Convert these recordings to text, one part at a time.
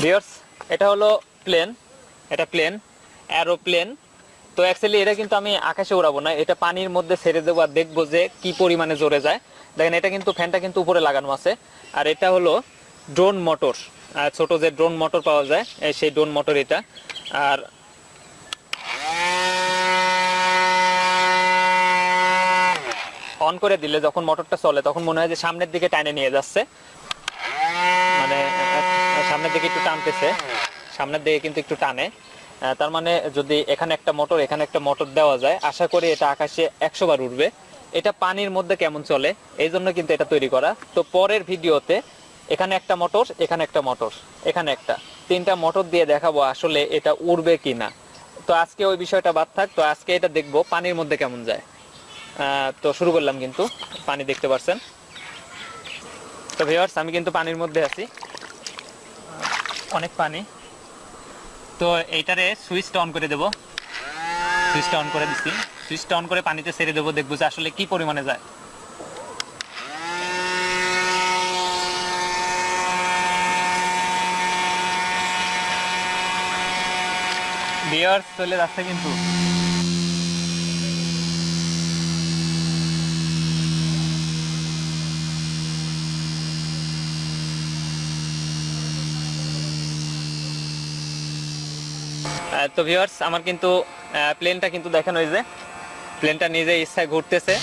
Viewers, এটা হলো plane, এটা প্লেন অ্যারোপ্লেন। তো অ্যাকচুয়ালি এটা কিন্তু আমি আকাশে উড়াবো না, এটা পানির মধ্যে ছেড়ে দেবো আর দেখবো যে কি পরিমাণে জোরে যায়। দেখেন এটা কিন্তু ফ্যানটা কিন্তু উপরে লাগানো আছে। আর এটা হলো ড্রোন মোটর, ছোট যে ড্রোন মোটর পাওয়া যায় সেই ড্রোন মোটর এটা। আর অন করে দিলে যখন মোটরটা চলে তখন মনে হয় যে সামনের দিকে টানে নিয়ে যাচ্ছে, মানে সামনের দিকে একটু টানতেছে, সামনের দিকে কিন্তু একটু টানে। তার মানে যদি এখানে একটা মোটর এখানে একটা মোটর দেওয়া যায়, আশা করি এটা আকাশে 100 বার উঠবে। এটা পানির মধ্যে কেমন চলে এই জন্য কিন্তু এটা তৈরি করা। তো পরের ভিডিওতে এখানে একটা মোটর, এখানে একটা মোটর, এখানে একটা, 3টা মোটর দিয়ে দেখাবো আসলে এটা উড়বে কি না। তো আজকে ওই বিষয়টা বাদ থাক, তো আজকে এটা দেখবো পানির মধ্যে কেমন যায়। তো শুরু করলাম, কিন্তু পানি দেখতে পাচ্ছেন। তো ভিউয়ার্স, আমি কিন্তু পানির মধ্যে আছি, অনেক পানি। তো এইটারে সুইচটা অন করে দেবো, সুইচটা অন করে দিচ্ছি, সুইচটা অন করে পানিতে ছেড়ে দেবো, দেখবো যে আসলে কি পরিমাণে যায়। ভিউয়ার্স, চলে যাচ্ছে কিন্তু। তো ভিউয়ার্স, আমার কিন্তু প্লেনটা কিন্তু দেখেন, ওই যে প্লেনটা নিজে ইচ্ছায় ঘুরতেছে।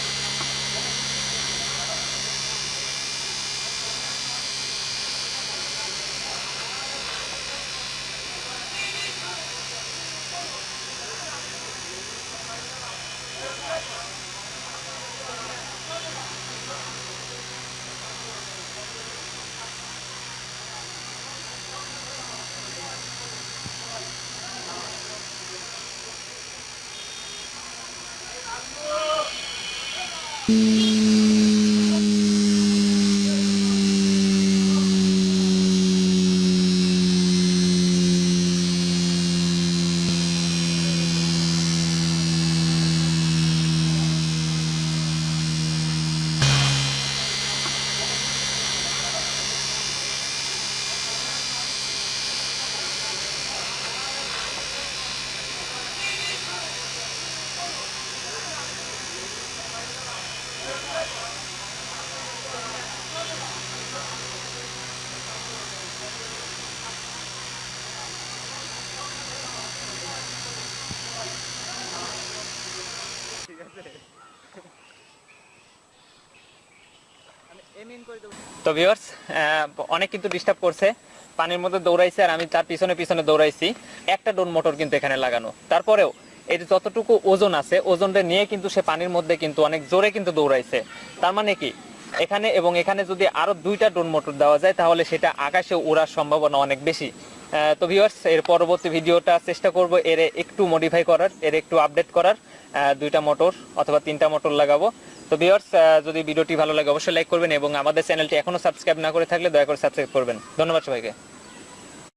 তো ভিউয়ার্স, অনেক কিন্তু ডিস্টার্ব করছে, পানির মধ্যে দৌড়াইছে আর আমি তার পিছনে পিছনে দৌড়াইছি। একটা ড্রোন মোটর কিন্তু এখানে লাগানো, তারপরেও এই যতটুকু ওজন আছে ওজনটা নিয়ে কিন্তু সে পানির মধ্যে কিন্তু অনেক জোরে কিন্তু দৌড়াইছে। তার মানে কি, এখানে এবং এখানে যদি আরো 2টা ড্রোন মোটর দেওয়া যায় তাহলে সেটা আকাশে ওড়ার সম্ভাবনা অনেক বেশি। তো ভিউয়ার্স, এর পরবর্তী ভিডিওটা চেষ্টা করব এর একটু মডিফাই করার, এর একটু আপডেট করার, 2টা মোটর অথবা 3টা মোটর লাগাবো। তো ভিউয়ার্স, যদি ভিডিওটি ভালো লাগে অবশ্যই লাইক করবেন এবং আমাদের চ্যানেলটি এখনো সাবস্ক্রাইব না করে থাকলে দয়া করে সাবস্ক্রাইব করবেন। ধন্যবাদ সবাইকে।